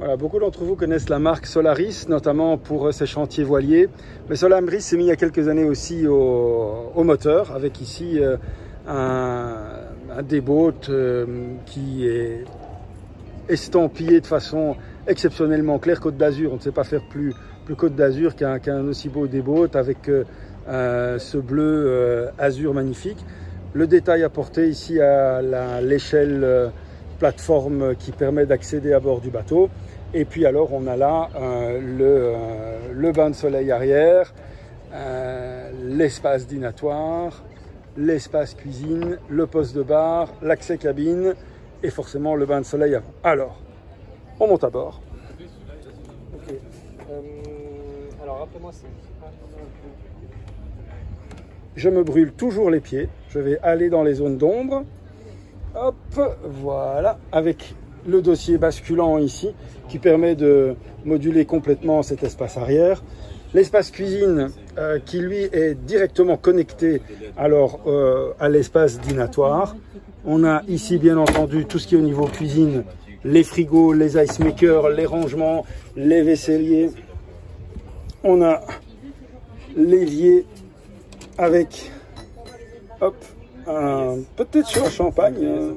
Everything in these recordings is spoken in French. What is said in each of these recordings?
Voilà, beaucoup d'entre vous connaissent la marque Solaris, notamment pour ses chantiers voiliers. Mais Solaris s'est mis il y a quelques années aussi au moteur, avec ici un D-boat qui est estampillé de façon exceptionnellement claire, Côte d'Azur. On ne sait pas faire plus Côte d'Azur qu'un aussi beau D-boat avec ce bleu azur magnifique. Le détail apporté ici à l'échelle plateforme qui permet d'accéder à bord du bateau. Et puis alors on a là le bain de soleil arrière, l'espace dînatoire, l'espace cuisine, le poste de bar, l'accès cabine et forcément le bain de soleil avant. Alors, on monte à bord. Ok. Alors après moi c'est... Je me brûle toujours les pieds. Je vais aller dans les zones d'ombre. Hop, voilà, avec le dossier basculant ici qui permet de moduler complètement cet espace arrière. L'espace cuisine qui lui est directement connecté alors à l'espace dînatoire. On a ici bien entendu tout ce qui est au niveau cuisine, les frigos, les ice makers, les rangements, les vaisseliers. On a l'évier avec hop, peut-être sur champagne.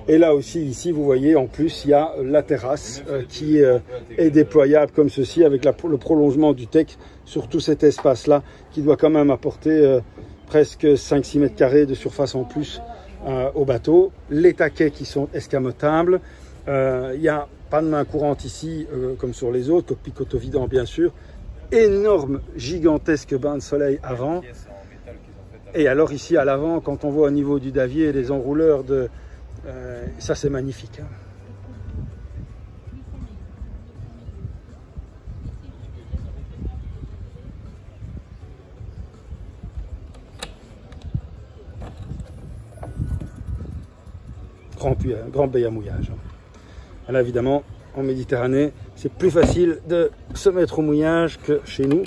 Et là aussi, ici, vous voyez, en plus, il y a la terrasse qui est déployable comme ceci, avec le prolongement du deck sur tout cet espace-là, qui doit quand même apporter presque 5-6 mètres carrés de surface en plus au bateau. Les taquets qui sont escamotables. Il n'y a pas de main courante ici, comme sur les autres, cockpit auto-vidant, bien sûr. Énorme, gigantesque bain de soleil avant. Et alors ici, à l'avant, quand on voit au niveau du davier les enrouleurs de... ça, c'est magnifique. Hein. Grand baie à mouillage. Là, évidemment, en Méditerranée, c'est plus facile de se mettre au mouillage que chez nous.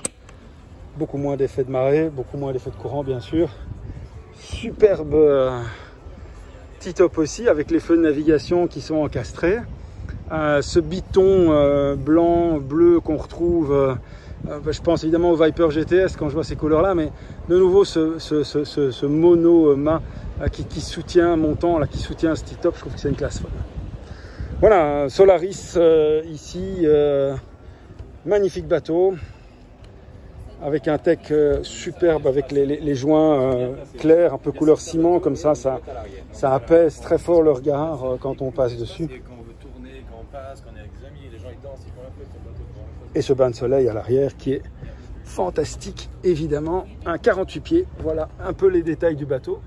Beaucoup moins d'effets de marée, beaucoup moins d'effets de courant, bien sûr. Superbe petit top aussi, avec les feux de navigation qui sont encastrés. Ce biton blanc, bleu qu'on retrouve, je pense évidemment au Viper GTS quand je vois ces couleurs-là, mais de nouveau ce mono-mât qui soutient montant, là, qui soutient ce petit top, je trouve que c'est une classe folle. Voilà, Solaris ici, magnifique bateau, avec un tech superbe, avec les joints clairs, un peu couleur ciment, comme ça apaise très fort le regard quand on passe dessus. Et ce bain de soleil à l'arrière qui est fantastique, évidemment, un 48 pieds, voilà un peu les détails du bateau.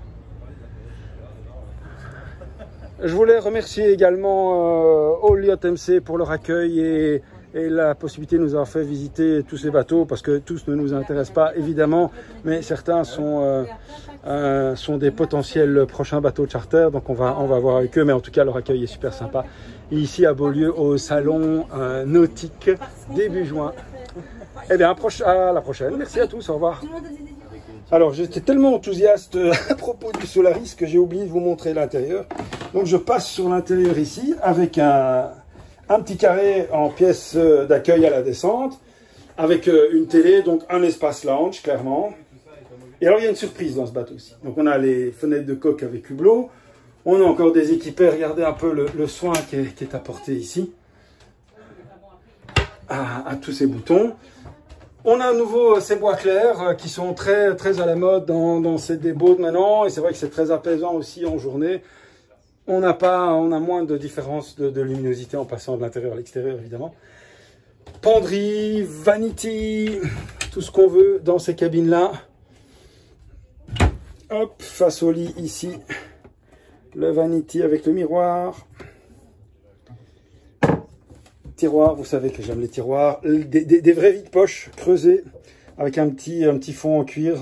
Je voulais remercier également All Yacht MC pour leur accueil et la possibilité de nous avoir fait visiter tous ces bateaux, parce que tous ne nous intéressent pas évidemment, mais certains sont des potentiels prochains bateaux de charter, donc on va voir avec eux, mais en tout cas leur accueil est super sympa. Et ici à Beaulieu au salon nautique début juin. Eh bien à la prochaine, merci à tous, au revoir. Alors j'étais tellement enthousiaste à propos du Solaris que j'ai oublié de vous montrer l'intérieur. Donc je passe sur l'intérieur ici avec un petit carré en pièce d'accueil à la descente, avec une télé, donc un espace lounge clairement. Et alors il y a une surprise dans ce bateau aussi. Donc on a les fenêtres de coque avec hublot, on a encore des équipés, regardez un peu le soin qui est apporté ici, à tous ces boutons. On a à nouveau ces bois clairs qui sont très à la mode dans ces D-boats maintenant, et c'est vrai que c'est très apaisant aussi en journée. On a moins de différence de luminosité en passant de l'intérieur à l'extérieur, évidemment. Penderie, vanity, tout ce qu'on veut dans ces cabines-là. Hop, face au lit ici, le vanity avec le miroir. Tiroir, vous savez que j'aime les tiroirs. Des vrais vides-poches creusés avec un petit fond en cuir.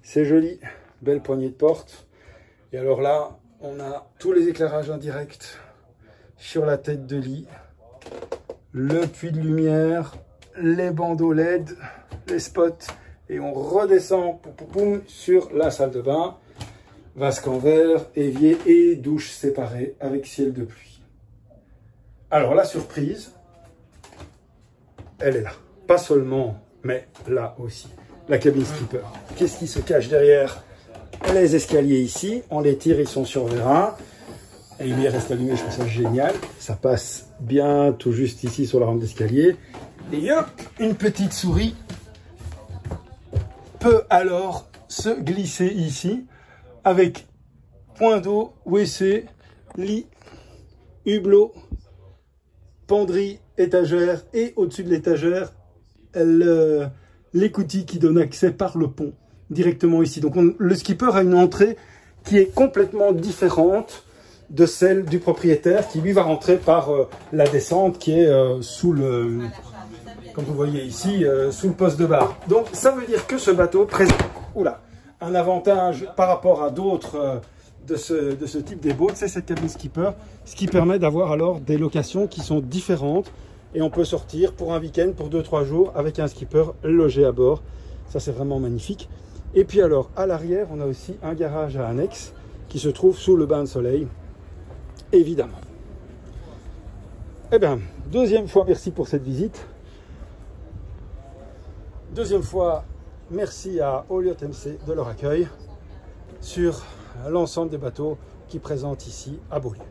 C'est joli, belle poignée de porte. Et alors là, on a tous les éclairages indirects sur la tête de lit, le puits de lumière, les bandeaux LED, les spots, et on redescend sur la salle de bain. vasque en verre, évier et douche séparée avec ciel de pluie. Alors la surprise, elle est là. Pas seulement, mais là aussi. La cabine skipper. Qu'est-ce qui se cache derrière les escaliers ici? On les tire, ils sont sur vérin. Et il reste allumé, je trouve ça génial. Ça passe bien tout juste ici sur la rampe d'escalier. Et hop, une petite souris peut alors se glisser ici avec point d'eau, WC, lit, hublot, penderie, étagère et au-dessus de l'étagère, l'écoutille qui donne accès par le pont directement ici. Donc le skipper a une entrée qui est complètement différente de celle du propriétaire qui lui va rentrer par la descente qui est sous le, comme vous voyez ici, sous le poste de barre. Donc ça veut dire que ce bateau présente un avantage par rapport à d'autres de ce type des boats, c'est cette cabine skipper, ce qui permet d'avoir alors des locations qui sont différentes et on peut sortir pour un week-end, pour 2-3 jours avec un skipper logé à bord. Ça c'est vraiment magnifique. Et puis alors à l'arrière on a aussi un garage à annexe qui se trouve sous le bain de soleil, évidemment. Eh bien, deuxième fois merci pour cette visite. Deuxième fois, merci à All Yacht MC de leur accueil sur l'ensemble des bateaux qui présentent ici à Beaulieu.